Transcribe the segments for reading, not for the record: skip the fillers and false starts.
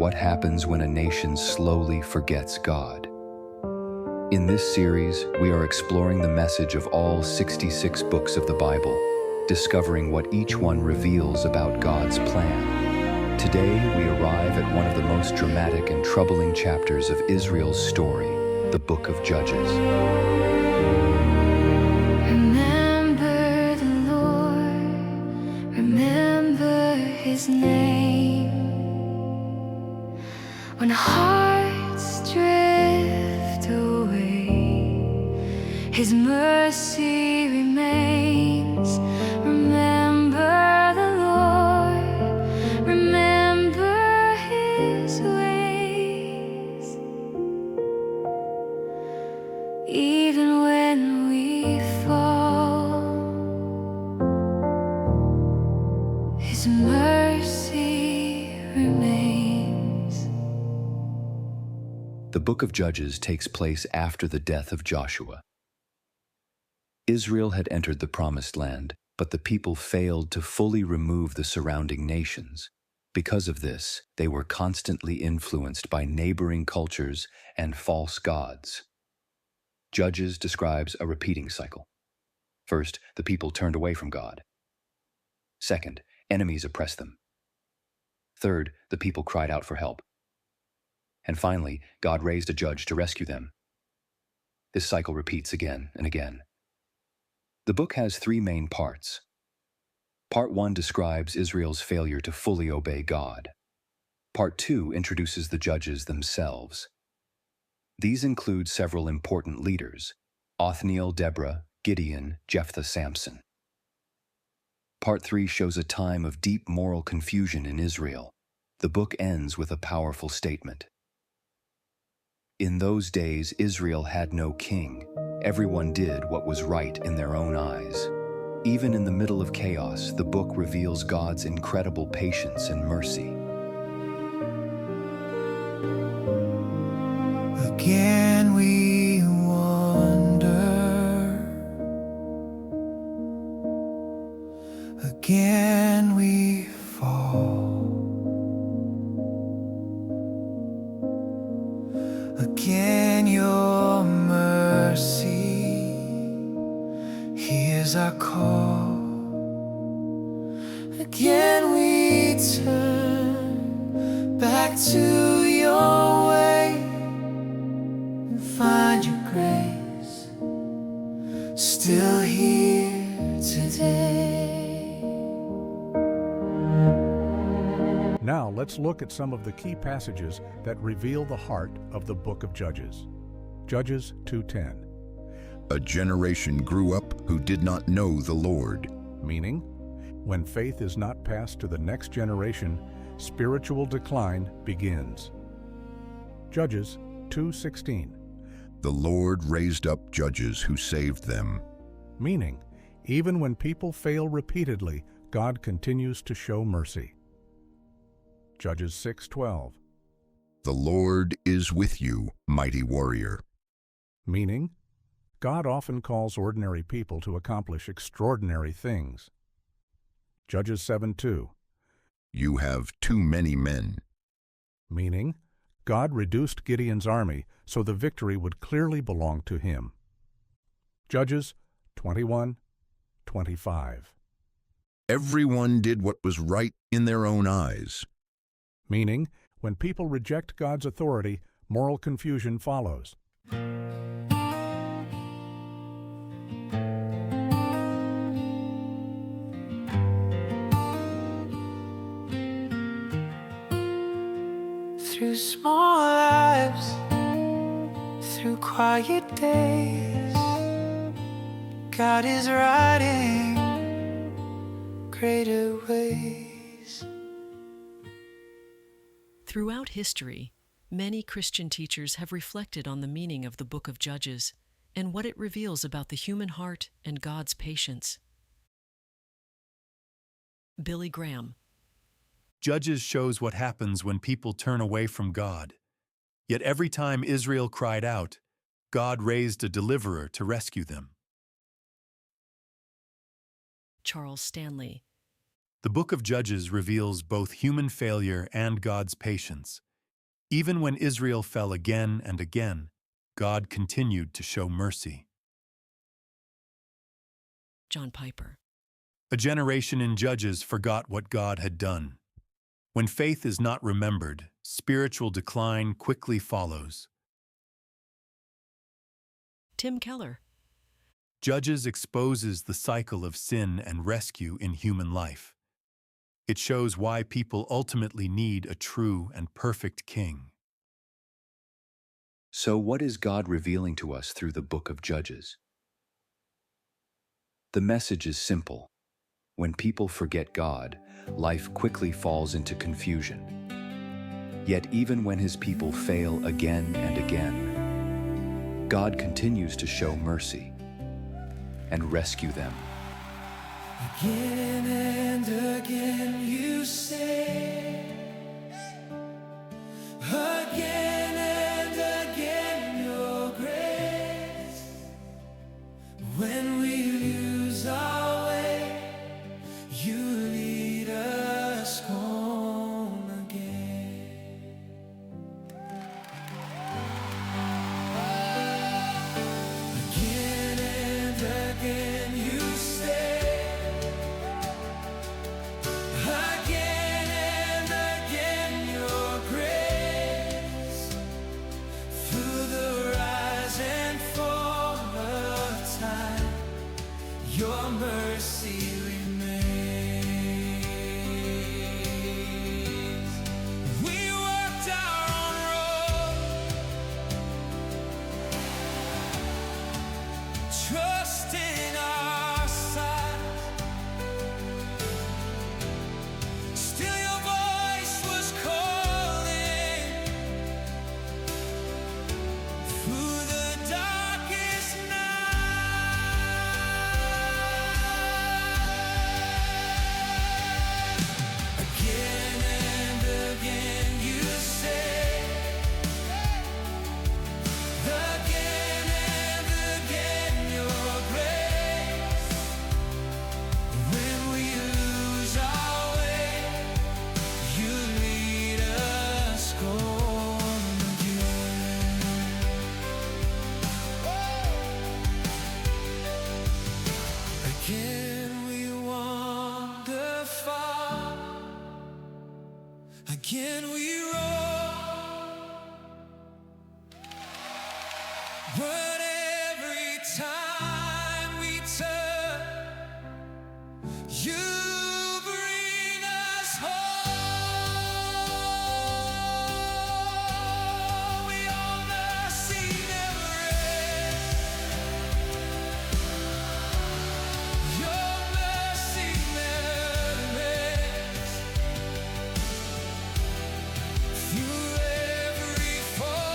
What happens when a nation slowly forgets God? In this series, we are exploring the message of all 66 books of the Bible, discovering what each one reveals about God's plan. Today, we arrive at one of the most dramatic and troubling chapters of Israel's story, the Book of Judges. Remember the Lord, remember His name. When hearts drift away, His mercy remains. Remember the Lord, remember His ways. Even when we fall, His mercy remains. The Book of Judges takes place after the death of Joshua. Israel had entered the Promised Land, but the people failed to fully remove the surrounding nations. Because of this, they were constantly influenced by neighboring cultures and false gods. Judges describes a repeating cycle. First, the people turned away from God. Second, enemies oppressed them. Third, the people cried out for help. And finally, God raised a judge to rescue them. This cycle repeats again and again. The book has three main parts. Part 1 describes Israel's failure to fully obey God. Part 2 introduces the judges themselves. These include several important leaders: Othniel, Deborah, Gideon, Jephthah, Samson. Part 3 shows a time of deep moral confusion in Israel. The book ends with a powerful statement. In those days, Israel had no king. Everyone did what was right in their own eyes. Even in the middle of chaos, the book reveals God's incredible patience and mercy. Again we wander, again we fall, again your mercy hears our call. Again we turn back to your way and find your grace still here today. Now let's look at some of the key passages that reveal the heart of the book of Judges. Judges 2:10. A generation grew up who did not know the Lord. Meaning, when faith is not passed to the next generation, spiritual decline begins. Judges 2:16. The Lord raised up judges who saved them. Meaning, even when people fail repeatedly, God continues to show mercy. Judges 6:12. The Lord is with you, mighty warrior. Meaning, God often calls ordinary people to accomplish extraordinary things. Judges 7:2. You have too many men. Meaning, God reduced Gideon's army so the victory would clearly belong to him. Judges 21:25. Everyone did what was right in their own eyes. Meaning, when people reject God's authority, moral confusion follows. Through small lives, through quiet days, God is writing greater ways. Throughout history, many Christian teachers have reflected on the meaning of the Book of Judges and what it reveals about the human heart and God's patience. Billy Graham. Judges shows what happens when people turn away from God. Yet every time Israel cried out, God raised a deliverer to rescue them. Charles Stanley. The Book of Judges reveals both human failure and God's patience. Even when Israel fell again and again, God continued to show mercy. John Piper. A generation in Judges forgot what God had done. When faith is not remembered, spiritual decline quickly follows. Tim Keller. Judges exposes the cycle of sin and rescue in human life. It shows why people ultimately need a true and perfect king. So what is God revealing to us through the book of Judges? The message is simple. When people forget God, life quickly falls into confusion. Yet even when his people fail again and again, God continues to show mercy and rescue them. Again and again you say, again and again your grace. When we lose our way, you lead us home again. Again and again you say, again and again your grace. Through the rise and fall of time, your mercy remains. We walked our own road, trusting our sight. Still your voice was calling through the darkest night. Again and again you say, again and again your grace. When we lose our way, you lead us home again. Again we wander far, again we roam, but every time we turn, you bring us home. We all mercy never ends. Your mercy never ends. Through every fall,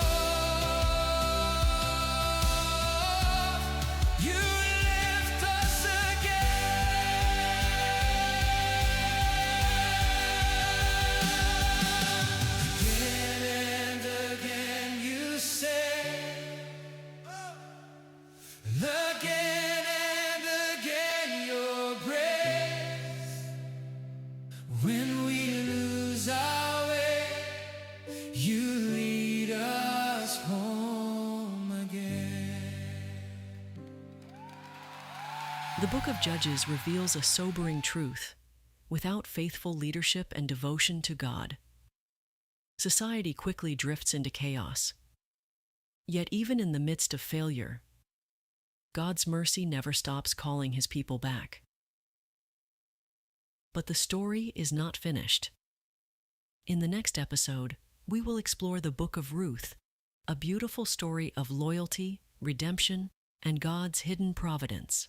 you lift us again. Again and again you say, again and again your grace. When we lose our way, you lead us home again. The book of Judges reveals a sobering truth. Without faithful leadership and devotion to God, society quickly drifts into chaos. Yet even in the midst of failure, God's mercy never stops calling his people back. But the story is not finished. In the next episode, we will explore the book of Ruth, a beautiful story of loyalty, redemption, and God's hidden providence.